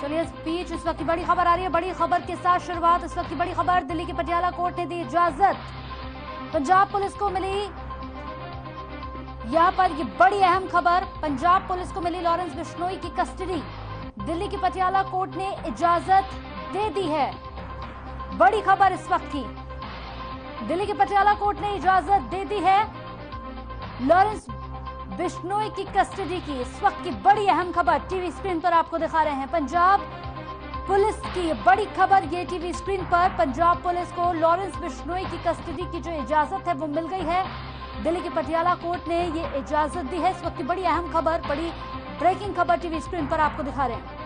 चलिए इस बीच इस वक्त की बड़ी खबर आ रही है। बड़ी खबर के साथ शुरुआत। इस वक्त की बड़ी खबर, दिल्ली की पटियाला कोर्ट ने दी इजाजत, पंजाब पुलिस को मिली। यहां पर ये बड़ी अहम खबर, पंजाब पुलिस को मिली लॉरेंस बिश्नोई की कस्टडी। दिल्ली की पटियाला कोर्ट ने इजाजत दे दी है। बड़ी खबर इस वक्त की, दिल्ली की पटियाला कोर्ट ने इजाजत दे दी है लॉरेंस बिश्नोई की कस्टडी की। इस वक्त की बड़ी अहम खबर टीवी स्क्रीन पर आपको दिखा रहे हैं। पंजाब पुलिस की बड़ी खबर ये टीवी स्क्रीन पर, पंजाब पुलिस को लॉरेंस बिश्नोई की कस्टडी की जो इजाजत है वो मिल गई है। दिल्ली की पटियाला कोर्ट ने ये इजाजत दी है। इस वक्त की बड़ी अहम खबर, बड़ी ब्रेकिंग खबर टीवी स्क्रीन पर आपको दिखा रहे हैं।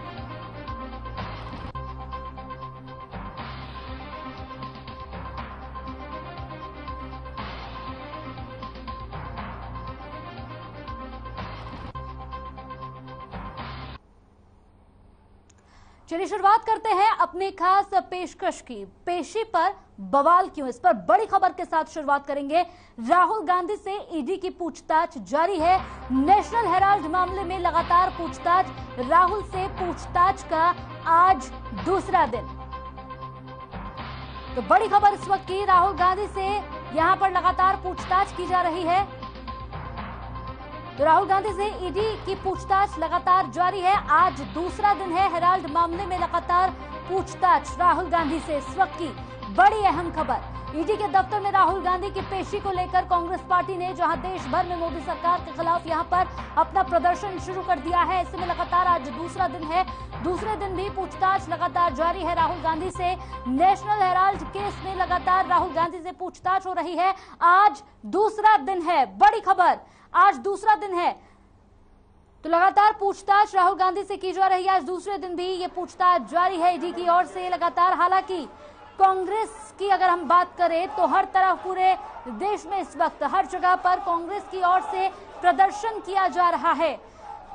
चलिए शुरुआत करते हैं अपनी खास पेशकश की। पेशी पर बवाल क्यों, इस पर बड़ी खबर के साथ शुरुआत करेंगे। राहुल गांधी से ईडी की पूछताछ जारी है। नेशनल हेराल्ड मामले में लगातार पूछताछ, राहुल से पूछताछ का आज दूसरा दिन। तो बड़ी खबर इस वक्त की, राहुल गांधी से यहां पर लगातार पूछताछ की जा रही है। तो राहुल गांधी से ईडी की पूछताछ लगातार जारी है। आज दूसरा दिन है हेराल्ड मामले में लगातार पूछताछ राहुल गांधी से। इस वक्त की बड़ी अहम खबर, ईडी के दफ्तर में राहुल गांधी की पेशी को लेकर कांग्रेस पार्टी ने जहां देश भर में मोदी सरकार के खिलाफ यहां पर अपना प्रदर्शन शुरू कर दिया है, ऐसे में लगातार आज दूसरा दिन है। दूसरे दिन भी पूछताछ लगातार जारी है राहुल गांधी से। नेशनल हेराल्ड केस में लगातार राहुल गांधी से पूछताछ हो रही है। आज दूसरा दिन है, बड़ी खबर, आज दूसरा दिन है। तो लगातार पूछताछ राहुल गांधी से की जा रही है। आज दूसरे दिन भी ये पूछताछ जारी है ईडी की ओर से लगातार। हालांकि कांग्रेस की अगर हम बात करें तो हर तरफ पूरे देश में इस वक्त हर जगह पर कांग्रेस की ओर से प्रदर्शन किया जा रहा है।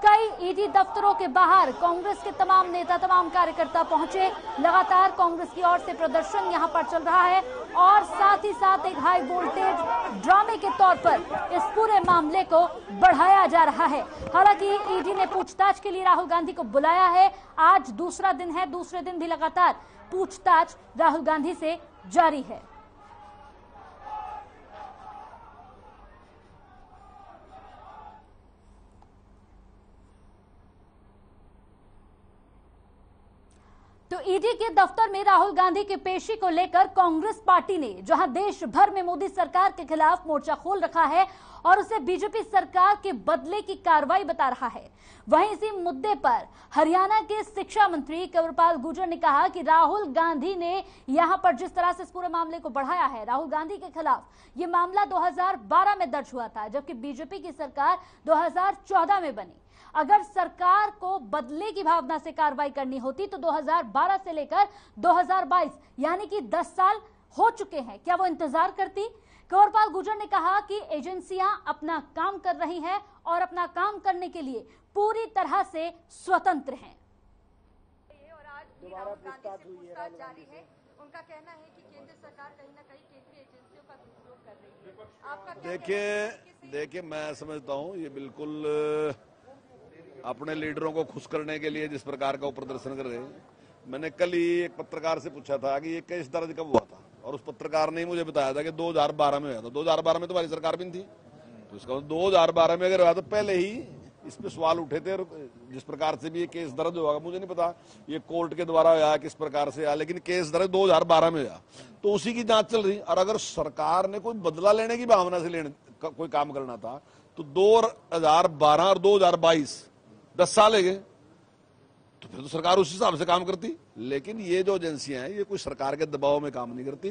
कई ईडी दफ्तरों के बाहर कांग्रेस के तमाम नेता, तमाम कार्यकर्ता पहुंचे। लगातार कांग्रेस की ओर से प्रदर्शन यहां पर चल रहा है और साथ ही साथ एक हाई वोल्टेज ड्रामे के तौर पर इस पूरे मामले को बढ़ाया जा रहा है। हालांकि ईडी ने पूछताछ के लिए राहुल गांधी को बुलाया है। आज दूसरा दिन है, दूसरे दिन भी लगातार पूछताछ राहुल गांधी से जारी है। तो ईडी के दफ्तर में राहुल गांधी की पेशी को लेकर कांग्रेस पार्टी ने जहां देश भर में मोदी सरकार के खिलाफ मोर्चा खोल रखा है और उसे बीजेपी सरकार के बदले की कार्रवाई बता रहा है, वहीं इसी मुद्दे पर हरियाणा के शिक्षा मंत्री कंवरपाल गुर्जर ने कहा कि राहुल गांधी ने यहां पर जिस तरह से इस पूरे मामले को बढ़ाया है, राहुल गांधी के खिलाफ ये मामला 2012 में दर्ज हुआ था, जबकि बीजेपी की सरकार 2014 में बनी। अगर सरकार को बदले की भावना से कार्रवाई करनी होती तो 2012 से लेकर 2022 यानी कि 10 साल हो चुके हैं, क्या वो इंतजार करती? कंवरपाल गुर्जर ने कहा कि एजेंसियां अपना काम कर रही हैं और अपना काम करने के लिए पूरी तरह से स्वतंत्र हैं। और आज भी राहुल गांधी से पूछताछ जारी है। उनका कहना है कि केंद्र सरकार कहीं ना कहीं केंद्रीय एजेंसियों का दुरुपयोग कर रही है। आपका देखिए मैं समझता हूँ ये बिल्कुल अपने लीडरों को खुश करने के लिए जिस प्रकार का वो प्रदर्शन कर रहे हैं। मैंने कल ही एक पत्रकार से पूछा था कि ये केस दर्ज कब हुआ था, और उस पत्रकार ने मुझे बताया था कि 2012 में हुआ था। 2012 में तो हमारी सरकार भी नहीं थी, तो इसका 2012 में अगर हुआ तो पहले ही इस पे सवाल उठे थे। जिस प्रकार से भी ये केस दर्ज होगा मुझे नहीं पता ये कोर्ट के द्वारा हुआ किस प्रकार से आया, लेकिन केस दर्ज 2012 में हुआ, तो उसी की जांच चल रही। और अगर सरकार ने कोई बदला लेने की भावना से कोई काम करना था तो 2012 और 2022 10 साल है गए, तो फिर तो सरकार उस हिसाब से काम करती। लेकिन ये जो एजेंसियां हैं ये कोई सरकार के दबाव में काम नहीं करती,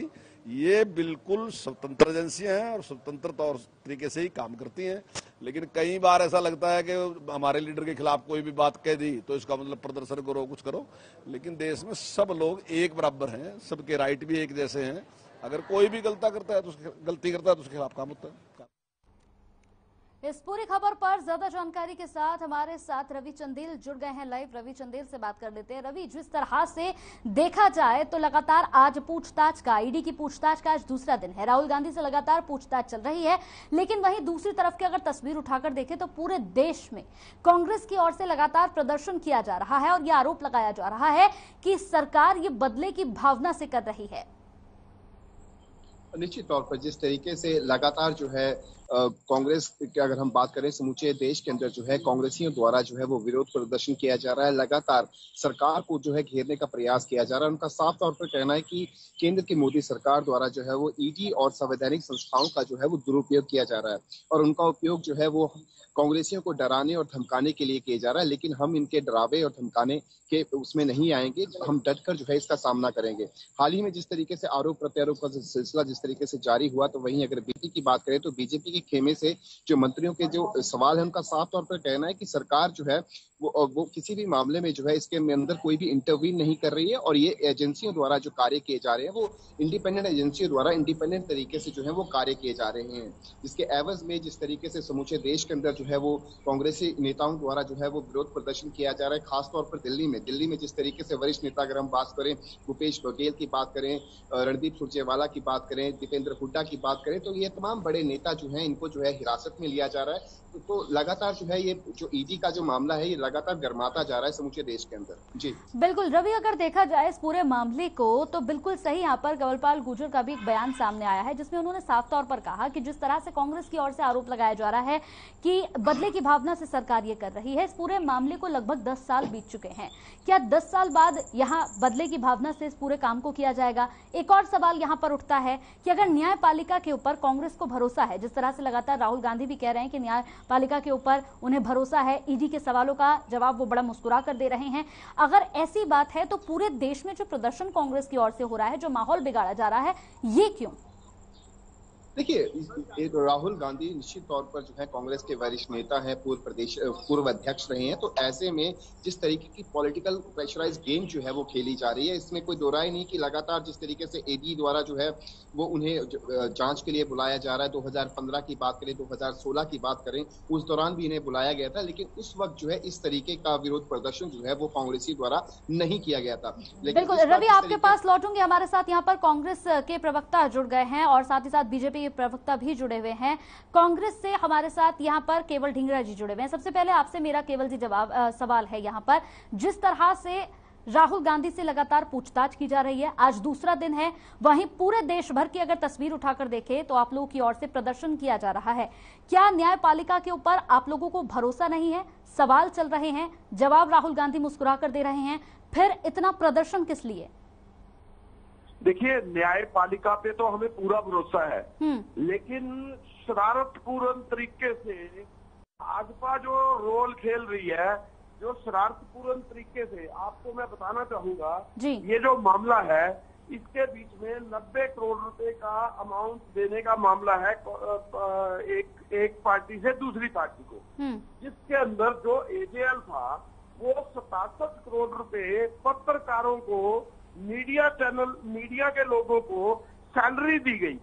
ये बिल्कुल स्वतंत्र एजेंसियां हैं और स्वतंत्र तौर तरीके से ही काम करती हैं। लेकिन कई बार ऐसा लगता है कि हमारे लीडर के खिलाफ कोई भी बात कह दी तो इसका मतलब प्रदर्शन करो, कुछ करो। लेकिन देश में सब लोग एक बराबर हैं, सबके राइट भी एक जैसे हैं। अगर कोई भी गलती करता है तो उसके खिलाफ काम होता है। इस पूरी खबर पर ज्यादा जानकारी के साथ हमारे साथ रवि चंदेल जुड़ गए हैं लाइव। रवि चंदेल से बात कर लेते हैं। रवि, जिस तरह से देखा जाए तो लगातार आज पूछताछ का, ईडी की पूछताछ का आज दूसरा दिन है। राहुल गांधी से लगातार पूछताछ चल रही है, लेकिन वहीं दूसरी तरफ की अगर तस्वीर उठाकर देखें तो पूरे देश में कांग्रेस की ओर से लगातार प्रदर्शन किया जा रहा है और यह आरोप लगाया जा रहा है कि सरकार ये बदले की भावना से कर रही है। निश्चित तौर पर जिस तरीके से लगातार जो है कांग्रेस की अगर हम बात करें, समूचे देश के अंदर जो है कांग्रेसियों द्वारा जो है वो विरोध प्रदर्शन किया जा रहा है। लगातार सरकार को जो है घेरने का प्रयास किया जा रहा है। उनका साफ तौर पर कहना है कि केंद्र की मोदी सरकार द्वारा जो है वो ईडी और संवैधानिक संस्थाओं का जो है वो दुरुपयोग किया जा रहा है और उनका उपयोग जो है वो कांग्रेसियों को डराने और धमकाने के लिए किया जा रहा है। लेकिन हम इनके डरावे और धमकाने के उसमें नहीं आएंगे, हम डटकर जो है इसका सामना करेंगे। हाल ही में जिस तरीके से आरोप प्रत्यारोप का सिलसिला जिस तरीके से जारी हुआ, तो वहीं अगर बीजेपी की बात करें तो बीजेपी के खेमे से जो मंत्रियों के जो सवाल है, उनका साफ तौर पर कहना है कि सरकार जो है वो किसी भी मामले में जो है इसके अंदर कोई भी इंटरवीन नहीं कर रही है और ये एजेंसियों द्वारा जो कार्य किए जा रहे हैं वो इंडिपेंडेंट एजेंसियों द्वारा इंडिपेंडेंट तरीके से जो है वो कार्य किए जा रहे हैं। जिसके एवज में जिस तरीके से समूचे देश के अंदर जो है वो कांग्रेसी नेताओं द्वारा जो है वो विरोध प्रदर्शन किया जा रहा है। खासतौर पर दिल्ली में जिस तरीके से वरिष्ठ नेता, अगर हम बात करें भूपेश बघेल की बात करें, रणदीप सुरजेवाला की बात करें, दीपेंद्र हुड्डा की बात करें, तो ये तमाम बड़े नेता जो हैं इनको जो है हिरासत में लिया जा रहा है। तो लगातार जो है ये जो ईडी का जो मामला है ये लगातार गर्माता जा रहा है समूचे देश के अंदर। जी बिल्कुल रवि, अगर देखा जाए इस पूरे मामले को तो बिल्कुल सही यहाँ पर कंवरपाल गुर्जर का भी एक बयान सामने आया है, जिसमें उन्होंने साफ तौर पर कहा कि जिस तरह से कांग्रेस की ओर से आरोप लगाया जा रहा है कि बदले की भावना से सरकार ये कर रही है, इस पूरे मामले को लगभग 10 साल बीत चुके हैं। क्या 10 साल बाद यहाँ बदले की भावना से इस पूरे काम को किया जाएगा? एक और सवाल यहाँ पर उठता है कि अगर न्यायपालिका के ऊपर कांग्रेस को भरोसा है, जिस तरह से लगातार राहुल गांधी भी कह रहे हैं कि न्यायपालिका के ऊपर उन्हें भरोसा है, ईडी के सवालों का जवाब वो बड़ा मुस्कुरा कर दे रहे हैं, अगर ऐसी बात है तो पूरे देश में जो प्रदर्शन कांग्रेस की ओर से हो रहा है, जो माहौल बिगाड़ा जा रहा है, ये क्यों? देखिए, राहुल गांधी निश्चित तौर पर जो है कांग्रेस के वरिष्ठ नेता है, पूर्व अध्यक्ष रहे हैं। तो ऐसे में जिस तरीके की पॉलिटिकल प्रेशराइज गेम जो है वो खेली जा रही है, इसमें कोई दो राय नहीं कि लगातार जिस तरीके से ईडी द्वारा जो है वो उन्हें जांच के लिए बुलाया जा रहा है। 2015 की बात करें, 2016 की बात करें, उस दौरान भी इन्हें बुलाया गया था, लेकिन उस वक्त जो है इस तरीके का विरोध प्रदर्शन जो है वो कांग्रेसी द्वारा नहीं किया गया था। बिल्कुल रवि, आपके पास लौटूंगे। हमारे साथ यहाँ पर कांग्रेस के प्रवक्ता जुड़ गए हैं और साथ ही साथ बीजेपी प्रवक्ता भी जुड़े हुए हैं। कांग्रेस से हमारे साथ यहाँ पर केवल ढींगरा जी जुड़े हुए हैं। सबसे पहले आपसे मेरा केवल जी सवाल है यहाँ पर, जिस तरह से राहुल गांधी से लगातार पूछताछ की जा रही है, आज दूसरा दिन है, वहीं पूरे देश भर की अगर तस्वीर उठाकर देखें तो आप लोगों की ओर से प्रदर्शन किया जा रहा है। क्या न्यायपालिका के ऊपर आप लोगों को भरोसा नहीं है? सवाल चल रहे हैं, जवाब राहुल गांधी मुस्कुरा कर दे रहे हैं, फिर इतना प्रदर्शन किस लिए? देखिए, न्यायपालिका पे तो हमें पूरा भरोसा है, लेकिन शरारतपूर्ण तरीके से भाजपा जो रोल खेल रही है, जो शरारतपूर्ण तरीके से, आपको मैं बताना चाहूंगा, ये जो मामला है इसके बीच में 90 करोड़ रुपए का अमाउंट देने का मामला है एक पार्टी से दूसरी पार्टी को, जिसके अंदर जो एजेएल था वो 67 करोड़ रुपए पत्रकारों को, मीडिया के लोगों को सैलरी दी गई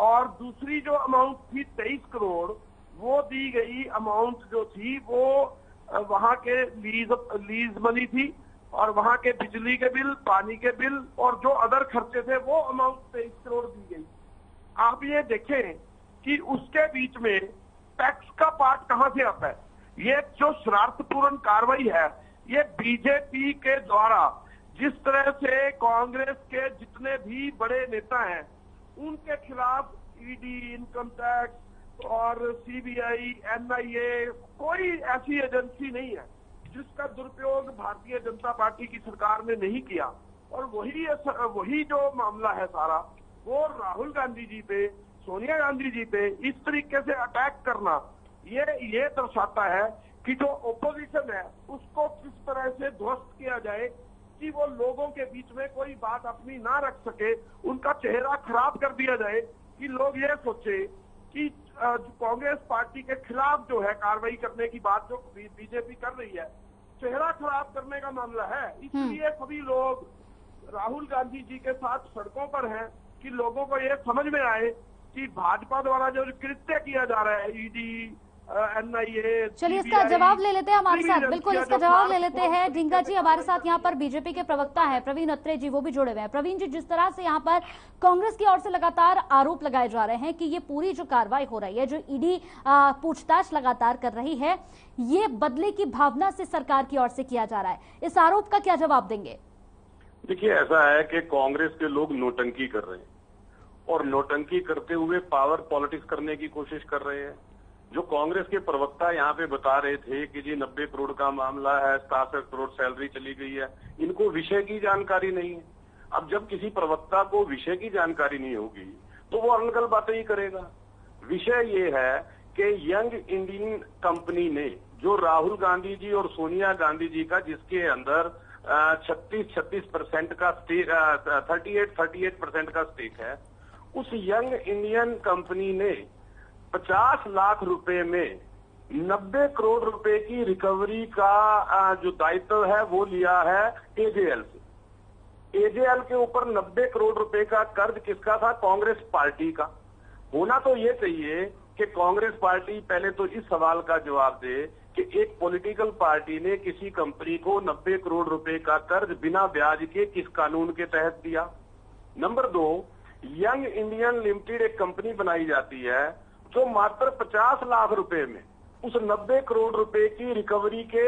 और दूसरी जो अमाउंट थी 23 करोड़ वो दी गई अमाउंट जो थी वो वहां के लीज मनी थी और वहां के बिजली के बिल, पानी के बिल और जो अदर खर्चे थे वो अमाउंट 23 करोड़ दी गई। आप ये देखें कि उसके बीच में टैक्स का पार्ट कहां से आता है। ये जो शरारतपूर्ण कार्रवाई है, ये बीजेपी के द्वारा जिस तरह से कांग्रेस के जितने भी बड़े नेता हैं उनके खिलाफ ईडी, इनकम टैक्स और सीबीआई, एनआईए, कोई ऐसी एजेंसी नहीं है जिसका दुरुपयोग भारतीय जनता पार्टी की सरकार ने नहीं किया। और वही जो मामला है सारा, वो राहुल गांधी जी पे, सोनिया गांधी जी पे इस तरीके से अटैक करना, ये दर्शाता है कि जो ओपोजिशन है उसको किस तरह से ध्वस्त किया जाए कि वो लोगों के बीच में कोई बात अपनी ना रख सके, उनका चेहरा खराब कर दिया जाए कि लोग ये सोचे कि कांग्रेस पार्टी के खिलाफ जो है कार्रवाई करने की बात जो बीजेपी कर रही है, चेहरा खराब करने का मामला है। इसलिए सभी लोग राहुल गांधी जी के साथ सड़कों पर हैं कि लोगों को ये समझ में आए कि भाजपा द्वारा जो कृत्य किया जा रहा है, ईडी NIA। चलिए इसका जवाब ले लेते हैं हमारे साथ, बिल्कुल इसका जवाब ले लेते हैं। ढींगा जी हमारे साथ यहाँ पर बीजेपी के प्रवक्ता है प्रवीण अत्रे जी, वो भी जुड़े हुए हैं। प्रवीण जी, जिस तरह से यहाँ पर कांग्रेस की ओर से लगातार आरोप लगाए जा रहे हैं कि ये पूरी जो कार्रवाई हो रही है, जो ईडी पूछताछ लगातार कर रही है, ये बदले की भावना से सरकार की ओर से किया जा रहा है, इस आरोप का क्या जवाब देंगे? देखिए, ऐसा है कि कांग्रेस के लोग नोटंकी कर रहे हैं और नोटंकी करते हुए पावर पॉलिटिक्स करने की कोशिश कर रहे हैं। जो कांग्रेस के प्रवक्ता यहाँ पे बता रहे थे कि जी 90 करोड़ का मामला है, 67 करोड़ सैलरी चली गई है, इनको विषय की जानकारी नहीं है। अब जब किसी प्रवक्ता को विषय की जानकारी नहीं होगी तो वो अनकल बातें ही करेगा। विषय ये है कि यंग इंडियन कंपनी ने, जो राहुल गांधी जी और सोनिया गांधी जी का, जिसके अंदर 36% का स्टेक, 38% का स्टेक है, उस यंग इंडियन कंपनी ने 50 लाख रुपए में 90 करोड़ रुपए की रिकवरी का जो दायित्व है वो लिया है एजेएल से। एजेएल के ऊपर 90 करोड़ रुपए का कर्ज किसका था? कांग्रेस पार्टी का। होना तो ये चाहिए कि कांग्रेस पार्टी पहले तो इस सवाल का जवाब दे कि एक पॉलिटिकल पार्टी ने किसी कंपनी को 90 करोड़ रुपए का कर्ज बिना ब्याज के किस कानून के तहत दिया। नंबर 2, यंग इंडियन लिमिटेड एक कंपनी बनाई जाती है जो मात्र 50 लाख रुपए में उस 90 करोड़ रुपए की रिकवरी के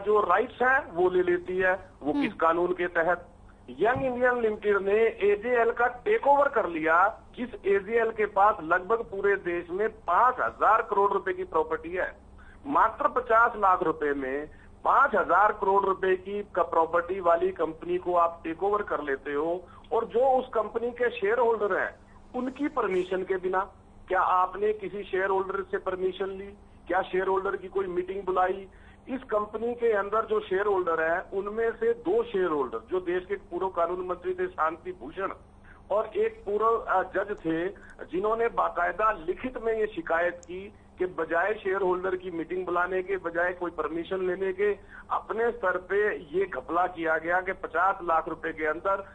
जो राइट्स हैं वो ले लेती है। वो किस कानून के तहत? यंग इंडियन लिमिटेड ने एजेएल का टेक ओवर कर लिया, जिस एजेएल के पास लगभग पूरे देश में 5000 करोड़ रुपए की प्रॉपर्टी है। मात्र 50 लाख रुपए में 5000 करोड़ रुपए की प्रॉपर्टी वाली कंपनी को आप टेक ओवर कर लेते हो, और जो उस कंपनी के शेयर होल्डर हैं उनकी परमिशन के बिना। क्या आपने किसी शेयर होल्डर से परमिशन ली? क्या शेयर होल्डर की कोई मीटिंग बुलाई? इस कंपनी के अंदर जो शेयर होल्डर है उनमें से 2 शेयर होल्डर, जो देश के पूर्व कानून मंत्री थे शांति भूषण, और एक पूर्व जज थे, जिन्होंने बाकायदा लिखित में ये शिकायत की कि बजाय शेयर होल्डर की मीटिंग बुलाने के, बजाय कोई परमिशन लेने के, अपने स्तर पे ये घपला किया गया कि 50 लाख रुपए के अंदर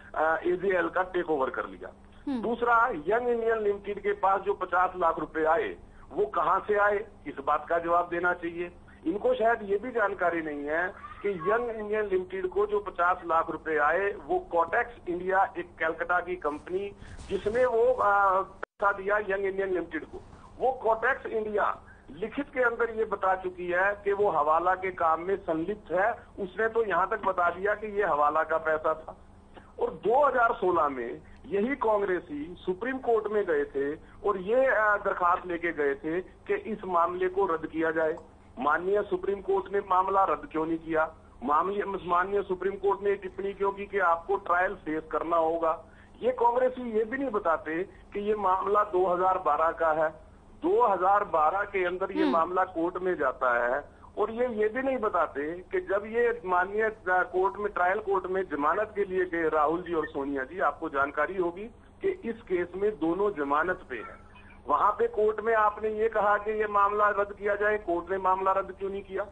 एजेएल का टेक ओवर कर लिया। दूसरा, यंग इंडियन लिमिटेड के पास जो 50 लाख रुपए आए वो कहां से आए, इस बात का जवाब देना चाहिए। इनको शायद ये भी जानकारी नहीं है कि यंग इंडियन लिमिटेड को जो 50 लाख रुपए आए वो कोटेक्स इंडिया, एक कलकत्ता की कंपनी जिसने वो पैसा दिया यंग इंडियन लिमिटेड को, वो कोटेक्स इंडिया लिखित के अंदर ये बता चुकी है कि वो हवाला के काम में संलिप्त है। उसने तो यहां तक बता दिया कि ये हवाला का पैसा था। और 2016 में यही कांग्रेसी सुप्रीम कोर्ट में गए थे और ये दरखास्त लेके गए थे कि इस मामले को रद्द किया जाए। माननीय सुप्रीम कोर्ट ने मामला रद्द क्यों नहीं किया? माननीय सुप्रीम कोर्ट ने टिप्पणी क्यों की कि आपको ट्रायल फेस करना होगा? ये कांग्रेसी ये भी नहीं बताते कि ये मामला 2012 का है। 2012 के अंदर ये मामला कोर्ट में जाता है, और ये भी नहीं बताते कि जब ये माननीय कोर्ट में, ट्रायल कोर्ट में जमानत के लिए गए राहुल जी और सोनिया जी, आपको जानकारी होगी कि इस केस में दोनों जमानत पे हैं। वहां पे कोर्ट में आपने ये कहा कि ये मामला रद्द किया जाए, कोर्ट ने मामला रद्द क्यों नहीं किया?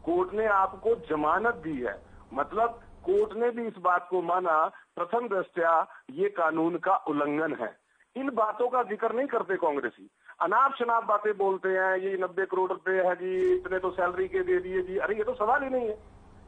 कोर्ट ने आपको जमानत दी है, मतलब कोर्ट ने भी इस बात को माना प्रथम दृष्टया ये कानून का उल्लंघन है। इन बातों का जिक्र नहीं करते कांग्रेसी, अनाप शनाप बातें बोलते हैं। ये 90 करोड़ रुपए है जी, इतने तो सैलरी के दे दिए जी। अरे ये तो सवाल ही नहीं है।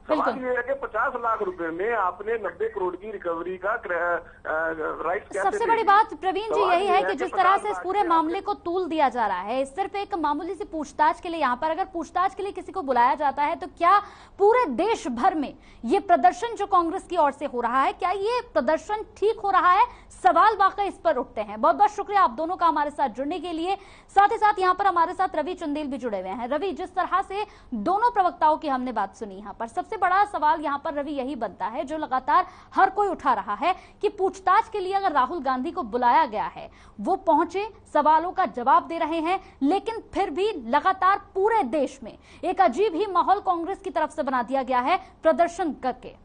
सवाल ये है कि 50 लाख रुपए में आपने 90 करोड़ की रिकवरी का राइट कैसे? सबसे बड़ी बात प्रवीण जी यही है कि जिस तरह से इस पूरे मामले को तूल दिया जा रहा है, सिर्फ एक मामूली सी पूछताछ के लिए, यहाँ पर अगर पूछताछ के लिए किसी को बुलाया जाता है तो क्या पूरे देश भर में ये प्रदर्शन जो कांग्रेस की ओर से हो रहा है, क्या ये प्रदर्शन ठीक हो रहा है? सवाल वाकई इस पर उठते हैं। बहुत बहुत शुक्रिया आप दोनों का हमारे साथ जुड़ने के लिए। साथ ही साथ यहाँ पर हमारे साथ रवि चंदेल भी जुड़े हुए हैं। रवि, जिस तरह से दोनों प्रवक्ताओं की हमने बात सुनी, यहाँ पर सबसे बड़ा सवाल यहाँ पर रवि यही बनता है जो लगातार हर कोई उठा रहा है कि पूछताछ के लिए अगर राहुल गांधी को बुलाया गया है, वो पहुंचे, सवालों का जवाब दे रहे हैं, लेकिन फिर भी लगातार पूरे देश में एक अजीब ही माहौल कांग्रेस की तरफ से बना दिया गया है प्रदर्शन करके।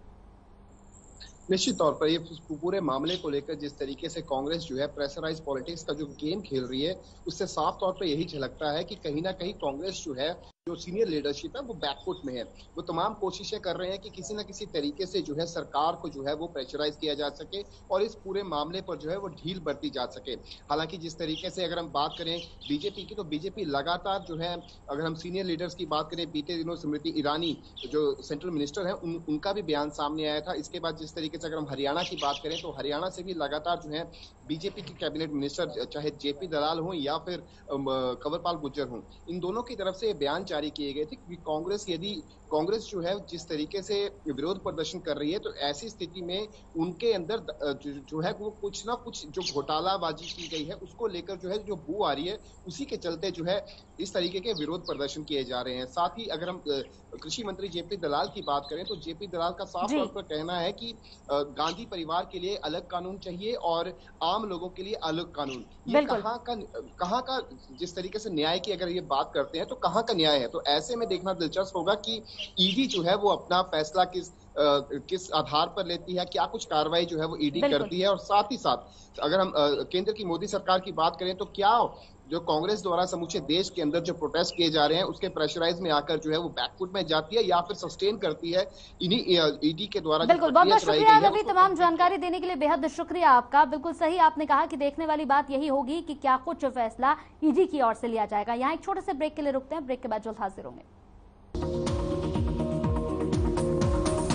निश्चित तौर पर ये पूरे मामले को लेकर जिस तरीके से कांग्रेस जो है प्रेशराइज पॉलिटिक्स का जो गेम खेल रही है, उससे साफ तौर पर यही झलकता है कि कहीं ना कहीं कांग्रेस जो है जो सीनियर लीडरशिप है वो बैकफुट में है। वो तमाम कोशिशें कर रहे हैं कि किसी न किसी तरीके से जो है सरकार को जो है वो प्रेशराइज किया जा सके और इस पूरे मामले पर जो है वो ढील बरती जा सके। हालांकि जिस तरीके से अगर हम बात करें बीजेपी की, तो बीजेपी लगातार जो है, अगर हम सीनियर लीडर्स की बात करें, बीते दिनों स्मृति ईरानी जो सेंट्रल मिनिस्टर है उनका भी बयान सामने आया था। इसके बाद जिस तरीके से अगर हम हरियाणा की बात करें तो हरियाणा से भी लगातार जो है बीजेपी के कैबिनेट मिनिस्टर, चाहे जेपी दलाल हो या फिर कंवरपाल गुर्जर हो, इन दोनों की तरफ से बयान जारी किए गए थे कि कांग्रेस जो है जिस तरीके से विरोध प्रदर्शन कर रही है, तो ऐसी स्थिति में उनके अंदर जो है वो कुछ ना कुछ जो घोटालाबाजी की गई है उसको लेकर जो है जो बू आ रही है, उसी के चलते जो है इस तरीके के विरोध प्रदर्शन किए जा रहे हैं। साथ ही अगर हम कृषि मंत्री जेपी दलाल की बात करें तो जेपी दलाल का साफ तौर पर कहना है कि गांधी परिवार के लिए अलग कानून चाहिए और आम लोगों के लिए अलग कानून। ये कहाँ का जिस तरीके से न्याय की अगर ये बात करते हैं तो कहाँ का न्याय है? तो ऐसे में देखना दिलचस्प होगा कि ईडी जो है वो अपना फैसला किस आधार पर लेती है, क्या कुछ कार्रवाई जो है वो ईडी करती है। और साथ ही साथ अगर हम केंद्र की मोदी सरकार की बात करें तो क्या जो कांग्रेस द्वारा समूचे देश के अंदर जो प्रोटेस्ट किए जा रहे हैं उसके प्रेशराइज में आकर जो है वो बैकफुट में जाती है या फिर सस्टेन करती है इन्हीं ईडी के द्वारा। बिल्कुल, बहुत बहुत शुक्रिया रवि, तमाम जानकारी देने के लिए बेहद शुक्रिया आपका। बिल्कुल सही आपने कहा कि देखने वाली बात यही होगी कि क्या कुछ फैसला ईडी की ओर से लिया जाएगा। यहाँ एक छोटे से ब्रेक के लिए रुकते हैं, ब्रेक के बाद जल्द हाजिर होंगे।